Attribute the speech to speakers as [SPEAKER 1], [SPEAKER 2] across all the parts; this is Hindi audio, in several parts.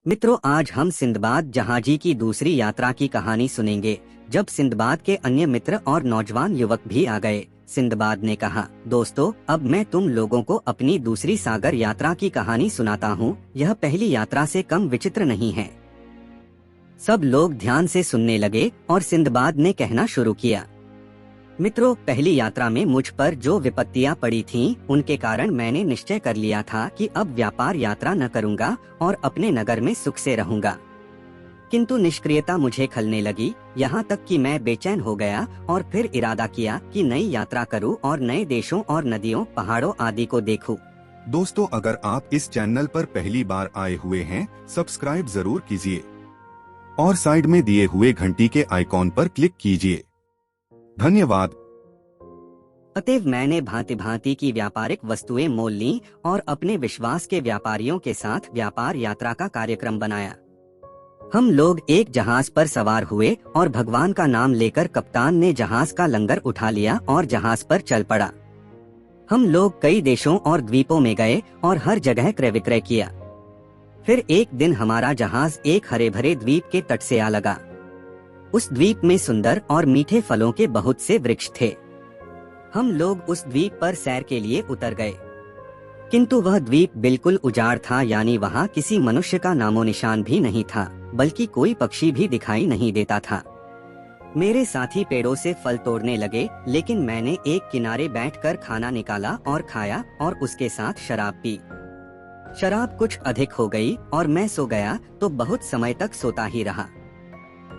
[SPEAKER 1] मित्रों, आज हम सिंदबाद जहाजी की दूसरी यात्रा की कहानी सुनेंगे। जब सिंदबाद के अन्य मित्र और नौजवान युवक भी आ गए, सिंदबाद ने कहा, दोस्तों, अब मैं तुम लोगों को अपनी दूसरी सागर यात्रा की कहानी सुनाता हूँ। यह पहली यात्रा से कम विचित्र नहीं है। सब लोग ध्यान से सुनने लगे और सिंदबाद ने कहना शुरू किया। मित्रों, पहली यात्रा में मुझ पर जो विपत्तियां पड़ी थीं, उनके कारण मैंने निश्चय कर लिया था कि अब व्यापार यात्रा न करूंगा और अपने नगर में सुख से रहूंगा। किंतु निष्क्रियता मुझे खलने लगी, यहाँ तक कि मैं बेचैन हो गया और फिर इरादा किया कि नई यात्रा करूं और नए देशों और नदियों, पहाड़ों आदि को देखूं।
[SPEAKER 2] दोस्तों, अगर आप इस चैनल पर पहली बार आए हुए हैं, सब्सक्राइब जरूर कीजिए और साइड में दिए हुए घंटी के आइकॉन पर क्लिक कीजिए। धन्यवाद।
[SPEAKER 1] अतएव मैंने भांति भांति की व्यापारिक वस्तुएं मोल लीं और अपने विश्वास के व्यापारियों के साथ व्यापार यात्रा का कार्यक्रम बनाया। हम लोग एक जहाज पर सवार हुए और भगवान का नाम लेकर कप्तान ने जहाज का लंगर उठा लिया और जहाज पर चल पड़ा। हम लोग कई देशों और द्वीपों में गए और हर जगह क्रय विक्रय किया। फिर एक दिन हमारा जहाज एक हरे भरे द्वीप के तट से आ लगा। उस द्वीप में सुंदर और मीठे फलों के बहुत से वृक्ष थे। हम लोग उस द्वीप पर सैर के लिए उतर गए, किंतु वह द्वीप बिल्कुल उजाड़ था, यानी वहाँ किसी मनुष्य का नामो निशान भी नहीं था, बल्कि कोई पक्षी भी दिखाई नहीं देता था। मेरे साथी पेड़ों से फल तोड़ने लगे, लेकिन मैंने एक किनारे बैठकर खाना निकाला और खाया और उसके साथ शराब पी। शराब कुछ अधिक हो गई और मैं सो गया, तो बहुत समय तक सोता ही रहा।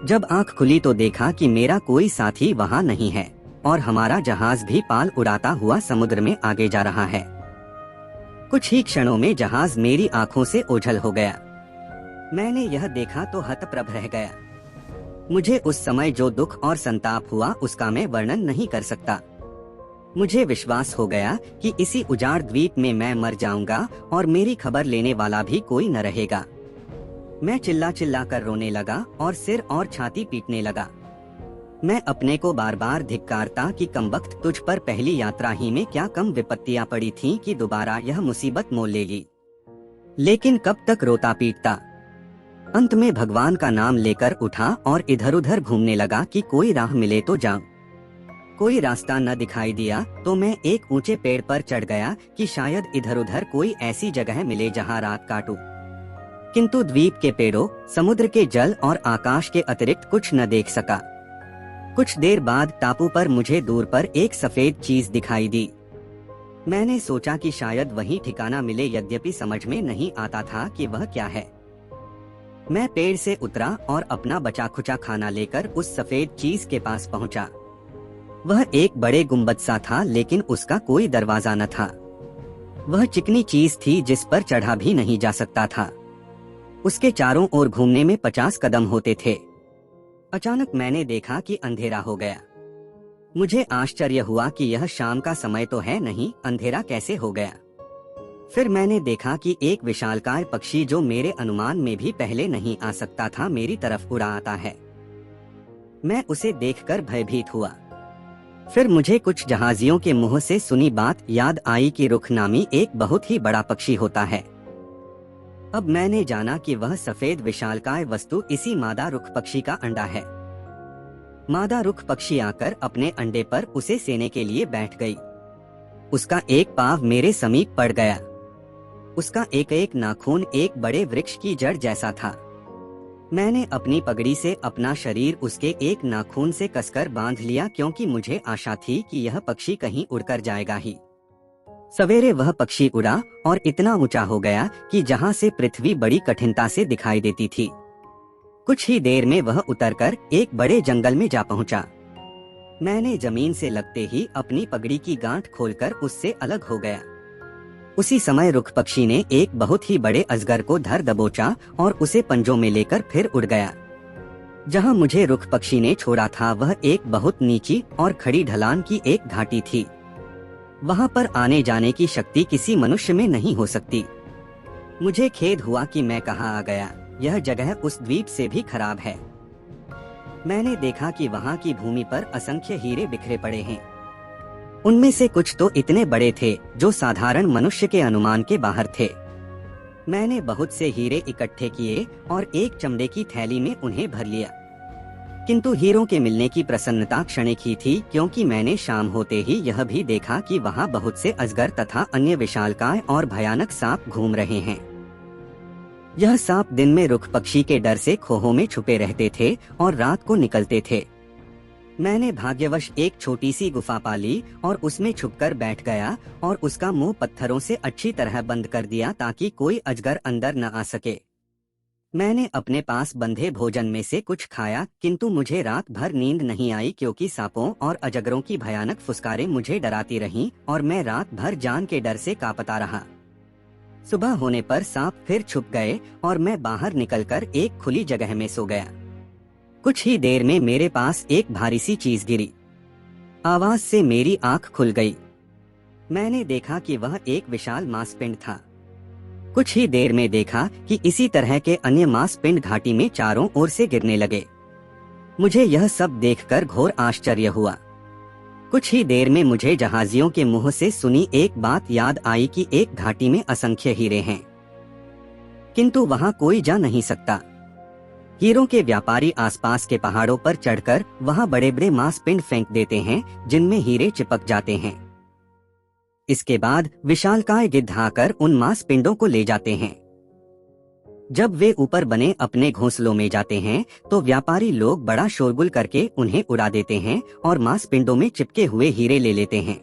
[SPEAKER 1] जब आंख खुली तो देखा कि मेरा कोई साथी वहाँ नहीं है और हमारा जहाज भी पाल उड़ाता हुआ समुद्र में आगे जा रहा है। कुछ ही क्षणों में जहाज मेरी आंखों से ओझल हो गया। मैंने यह देखा तो हतप्रभ रह गया। मुझे उस समय जो दुख और संताप हुआ उसका मैं वर्णन नहीं कर सकता। मुझे विश्वास हो गया कि इसी उजाड़ द्वीप में मैं मर जाऊंगा और मेरी खबर लेने वाला भी कोई न रहेगा। मैं चिल्ला चिल्ला कर रोने लगा और सिर और छाती पीटने लगा। मैं अपने को बार बार धिक्कारता कि कमबख्त, तुझ पर पहली यात्रा ही में क्या कम विपत्तियां पड़ी थीं कि दोबारा यह मुसीबत मोल ले ली। लेकिन कब तक रोता पीटता। अंत में भगवान का नाम लेकर उठा और इधर उधर घूमने लगा कि कोई राह मिले तो जाऊं। कोई रास्ता न दिखाई दिया तो मैं एक ऊंचे पेड़ पर चढ़ गया कि शायद इधर उधर कोई ऐसी जगह मिले जहां रात काटूं। किंतु द्वीप के पेड़ों, समुद्र के जल और आकाश के अतिरिक्त कुछ न देख सका। कुछ देर बाद टापू पर मुझे दूर पर एक सफेद चीज दिखाई दी। मैंने सोचा कि शायद वही ठिकाना मिले, यद्यपि समझ में नहीं आता था कि वह क्या है। मैं पेड़ से उतरा और अपना बचा खुचा खाना लेकर उस सफेद चीज के पास पहुंचा। वह एक बड़े गुंबद सा था, लेकिन उसका कोई दरवाजा न था। वह चिकनी चीज थी जिस पर चढ़ा भी नहीं जा सकता था। उसके चारों ओर घूमने में 50 कदम होते थे। अचानक मैंने देखा कि अंधेरा हो गया। मुझे आश्चर्य हुआ कि यह शाम का समय तो है नहीं, अंधेरा कैसे हो गया। फिर मैंने देखा कि एक विशालकाय पक्षी, जो मेरे अनुमान में भी पहले नहीं आ सकता था, मेरी तरफ उड़ा आता है। मैं उसे देखकर भयभीत हुआ। फिर मुझे कुछ जहाजियों के मुंह से सुनी बात याद आई कि रुख नामी एक बहुत ही बड़ा पक्षी होता है। अब मैंने जाना कि वह सफेद विशालकाय वस्तु इसी मादा रुख पक्षी का अंडा है। मादा रुख पक्षी आकर अपने अंडे पर उसे सेने के लिए बैठ गई। उसका एक पाँव मेरे समीप पड़ गया। उसका एक एक नाखून एक बड़े वृक्ष की जड़ जैसा था। मैंने अपनी पगड़ी से अपना शरीर उसके एक नाखून से कसकर बांध लिया, क्योंकि मुझे आशा थी कि यह पक्षी कहीं उड़कर जाएगा ही। सवेरे वह पक्षी उड़ा और इतना ऊंचा हो गया कि जहां से पृथ्वी बड़ी कठिनता से दिखाई देती थी। कुछ ही देर में वह उतरकर एक बड़े जंगल में जा पहुंचा। मैंने जमीन से लगते ही अपनी पगड़ी की गांठ खोलकर उससे अलग हो गया। उसी समय रुख पक्षी ने एक बहुत ही बड़े अजगर को धर दबोचा और उसे पंजों में लेकर फिर उड़ गया। जहां मुझे रुख पक्षी ने छोड़ा था वह एक बहुत नीची और खड़ी ढलान की एक घाटी थी। वहां पर आने जाने की शक्ति किसी मनुष्य में नहीं हो सकती। मुझे खेद हुआ कि मैं कहाँ आ गया। यह जगह उस द्वीप से भी खराब है। मैंने देखा कि वहां की भूमि पर असंख्य हीरे बिखरे पड़े हैं। उनमें से कुछ तो इतने बड़े थे जो साधारण मनुष्य के अनुमान के बाहर थे। मैंने बहुत से हीरे इकट्ठे किए और एक चमड़े की थैली में उन्हें भर लिया। किंतु हीरों के मिलने की प्रसन्नता क्षणिक ही थी, क्योंकि मैंने शाम होते ही यह भी देखा कि वहाँ बहुत से अजगर तथा अन्य विशालकाय और भयानक सांप घूम रहे हैं। यह सांप दिन में रुख पक्षी के डर से खोहों में छुपे रहते थे और रात को निकलते थे। मैंने भाग्यवश एक छोटी सी गुफा पाली और उसमें छुपकर बैठ गया और उसका मुंह पत्थरों से अच्छी तरह बंद कर दिया ताकि कोई अजगर अंदर न आ सके। मैंने अपने पास बंधे भोजन में से कुछ खाया, किंतु मुझे रात भर नींद नहीं आई, क्योंकि सांपों और अजगरों की भयानक फुसकारें मुझे डराती रहीं और मैं रात भर जान के डर से कांपता रहा। सुबह होने पर सांप फिर छुप गए और मैं बाहर निकलकर एक खुली जगह में सो गया। कुछ ही देर में मेरे पास एक भारी सी चीज गिरी। आवाज से मेरी आंख खुल गई। मैंने देखा कि वह एक विशाल मांसपिंड था। कुछ ही देर में देखा कि इसी तरह के अन्य मांसपिंड घाटी में चारों ओर से गिरने लगे। मुझे यह सब देखकर घोर आश्चर्य हुआ। कुछ ही देर में मुझे जहाजियों के मुंह से सुनी एक बात याद आई कि एक घाटी में असंख्य हीरे हैं, किंतु वहां कोई जा नहीं सकता। हीरों के व्यापारी आसपास के पहाड़ों पर चढ़कर वहां बड़े बड़े मांसपिंड फेंक देते हैं, जिनमें हीरे चिपक जाते हैं। इसके बाद विशालकाय गिद्ध आकर उन मांसपिंडों को ले जाते हैं। जब वे ऊपर बने अपने घोंसलों में जाते हैं तो व्यापारी लोग बड़ा शोरगुल करके उन्हें उड़ा देते हैं और मांसपिंडों में चिपके हुए हीरे ले लेते हैं।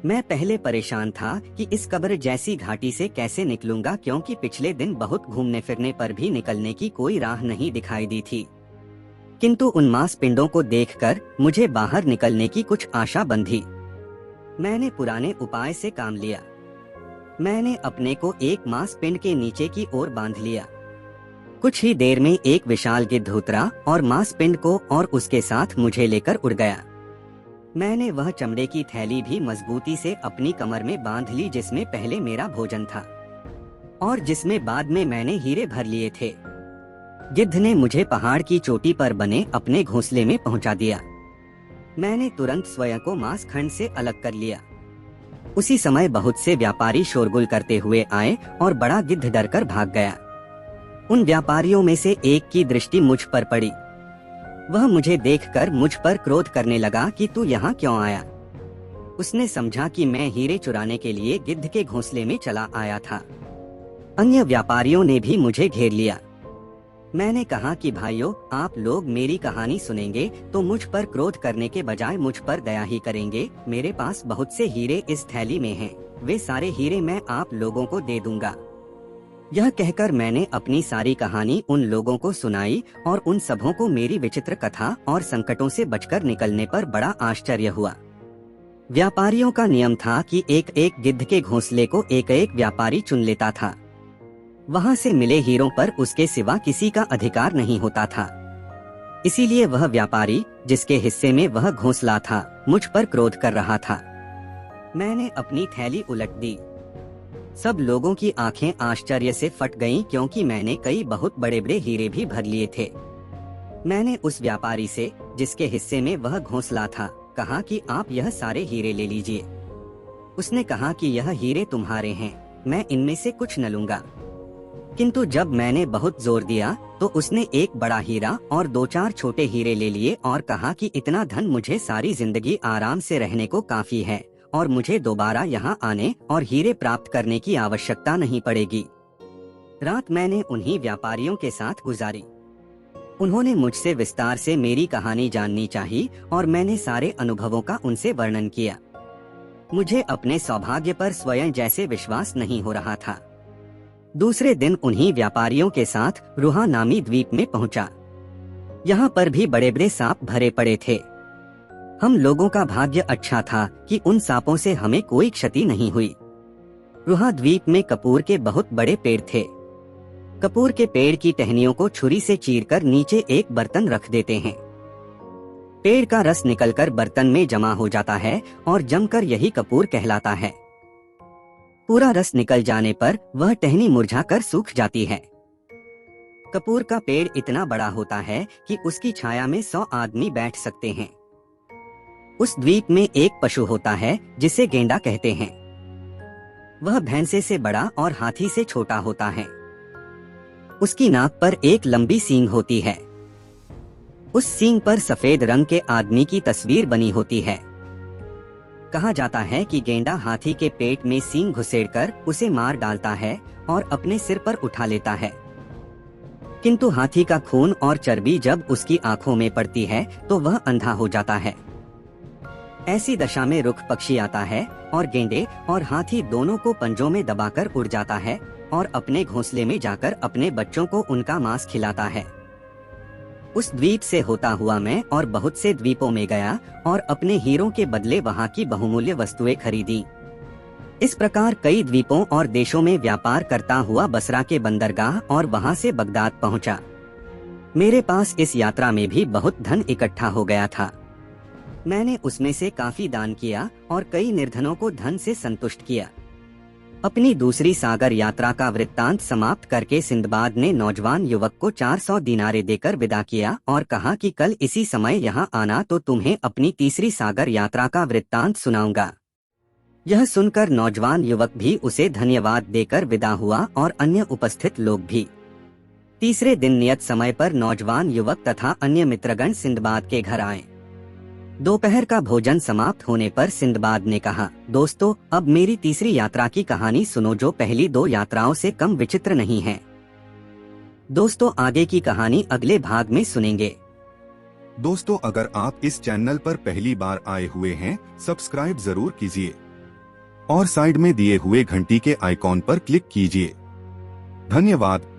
[SPEAKER 1] मैं पहले परेशान था कि इस कब्र जैसी घाटी से कैसे निकलूंगा, क्योंकि पिछले दिन बहुत घूमने फिरने पर भी निकलने की कोई राह नहीं दिखाई दी थी। किंतु उन मांसपिंडों को देखकर मुझे बाहर निकलने की कुछ आशा बंधी। मैंने पुराने उपाय से काम लिया। मैंने अपने को एक मांसपिंड के नीचे की ओर बांध लिया। कुछ ही देर में एक विशाल गिद्ध उतरा और मांसपिंड को और उसके साथ मुझे लेकर उड़ गया। मैंने वह चमड़े की थैली भी मजबूती से अपनी कमर में बांध ली, जिसमें पहले मेरा भोजन था और जिसमें बाद में मैंने हीरे भर लिए थे। गिद्ध ने मुझे पहाड़ की चोटी पर बने अपने घोंसले में पहुंचा दिया। मैंने तुरंत स्वयं को मांस खंड से अलग कर लिया। उसी समय बहुत से व्यापारी शोरगुल करते हुए आए और बड़ा गिद्ध डरकर भाग गया। उन व्यापारियों में से एक की दृष्टि मुझ पर पड़ी। वह मुझे देखकर मुझ पर क्रोध करने लगा कि तू यहाँ क्यों आया। उसने समझा कि मैं हीरे चुराने के लिए गिद्ध के घोंसले में चला आया था। अन्य व्यापारियों ने भी मुझे घेर लिया। मैंने कहा कि भाइयों, आप लोग मेरी कहानी सुनेंगे तो मुझ पर क्रोध करने के बजाय मुझ पर दया ही करेंगे। मेरे पास बहुत से हीरे इस थैली में हैं। वे सारे हीरे मैं आप लोगों को दे दूंगा। यह कहकर मैंने अपनी सारी कहानी उन लोगों को सुनाई और उन सबों को मेरी विचित्र कथा और संकटों से बचकर निकलने पर बड़ा आश्चर्य हुआ। व्यापारियों का नियम था कि एक एक गिद्ध के घोंसले को एक एक व्यापारी चुन लेता था। वहां से मिले हीरों पर उसके सिवा किसी का अधिकार नहीं होता था। इसीलिए वह व्यापारी जिसके हिस्से में वह घोंसला था मुझ पर क्रोध कर रहा था। मैंने अपनी थैली उलट दी। सब लोगों की आंखें आश्चर्य से फट गईं, क्योंकि मैंने कई बहुत बड़े बड़े हीरे भी भर लिए थे। मैंने उस व्यापारी से जिसके हिस्से में वह घोंसला था कहा कि आप यह सारे हीरे ले लीजिए। उसने कहा कि यह हीरे तुम्हारे हैं, मैं इनमें से कुछ न लूंगा। किंतु जब मैंने बहुत जोर दिया तो उसने एक बड़ा हीरा और दो चार छोटे हीरे ले लिए और कहा कि इतना धन मुझे सारी जिंदगी आराम से रहने को काफी है और मुझे दोबारा यहाँ आने और हीरे प्राप्त करने की आवश्यकता नहीं पड़ेगी। रात मैंने उन्हीं व्यापारियों के साथ गुजारी। उन्होंने मुझसे विस्तार से मेरी कहानी जाननी चाहिए और मैंने सारे अनुभवों का उनसे वर्णन किया। मुझे अपने सौभाग्य पर स्वयं जैसे विश्वास नहीं हो रहा था। दूसरे दिन उन्हीं व्यापारियों के साथ रुहा नामी द्वीप में पहुंचा। यहाँ पर भी बड़े बड़े सांप भरे पड़े थे। हम लोगों का भाग्य अच्छा था कि उन सांपों से हमें कोई क्षति नहीं हुई। रुहा द्वीप में कपूर के बहुत बड़े पेड़ थे। कपूर के पेड़ की टहनियों को छुरी से चीरकर नीचे एक बर्तन रख देते हैं। पेड़ का रस निकलकर बर्तन में जमा हो जाता है और जमकर यही कपूर कहलाता है। पूरा रस निकल जाने पर वह टहनी मुरझाकर सूख जाती है। कपूर का पेड़ इतना बड़ा होता है कि उसकी छाया में 100 आदमी बैठ सकते हैं। उस द्वीप में एक पशु होता है जिसे गेंडा कहते हैं। वह भैंसे से बड़ा और हाथी से छोटा होता है। उसकी नाक पर एक लंबी सींग होती है। उस सींग पर सफेद रंग के आदमी की तस्वीर बनी होती है। कहा जाता है कि गेंडा हाथी के पेट में सींग घुसेड़कर उसे मार डालता है और अपने सिर पर उठा लेता है। किंतु हाथी का खून और चर्बी जब उसकी आंखों में पड़ती है तो वह अंधा हो जाता है। ऐसी दशा में रुख पक्षी आता है और गेंडे और हाथी दोनों को पंजों में दबाकर उड़ जाता है और अपने घोंसले में जाकर अपने बच्चों को उनका मांस खिलाता है। उस द्वीप से होता हुआ मैं और बहुत से द्वीपों में गया और अपने हीरों के बदले वहाँ की बहुमूल्य वस्तुएं खरीदी। इस प्रकार कई द्वीपों और देशों में व्यापार करता हुआ बसरा के बंदरगाह और वहाँ से बगदाद पहुँचा। मेरे पास इस यात्रा में भी बहुत धन इकट्ठा हो गया था। मैंने उसमें से काफी दान किया और कई निर्धनों को धन से संतुष्ट किया। अपनी दूसरी सागर यात्रा का वृत्तांत समाप्त करके सिंदबाद ने नौजवान युवक को 400 दिनारे देकर विदा किया और कहा कि कल इसी समय यहाँ आना तो तुम्हें अपनी तीसरी सागर यात्रा का वृत्तांत सुनाऊंगा। यह सुनकर नौजवान युवक भी उसे धन्यवाद देकर विदा हुआ और अन्य उपस्थित लोग भी। तीसरे दिन नियत समय पर नौजवान युवक तथा अन्य मित्रगण सिंदबाद के घर आए। दोपहर का भोजन समाप्त होने पर सिंदबाद ने कहा, दोस्तों अब मेरी तीसरी यात्रा की कहानी सुनो जो पहली दो यात्राओं से कम विचित्र नहीं है। दोस्तों आगे की कहानी अगले भाग में सुनेंगे।
[SPEAKER 2] दोस्तों अगर आप इस चैनल पर पहली बार आए हुए हैं सब्सक्राइब जरूर कीजिए और साइड में दिए हुए घंटी के आइकॉन पर क्लिक कीजिए। धन्यवाद।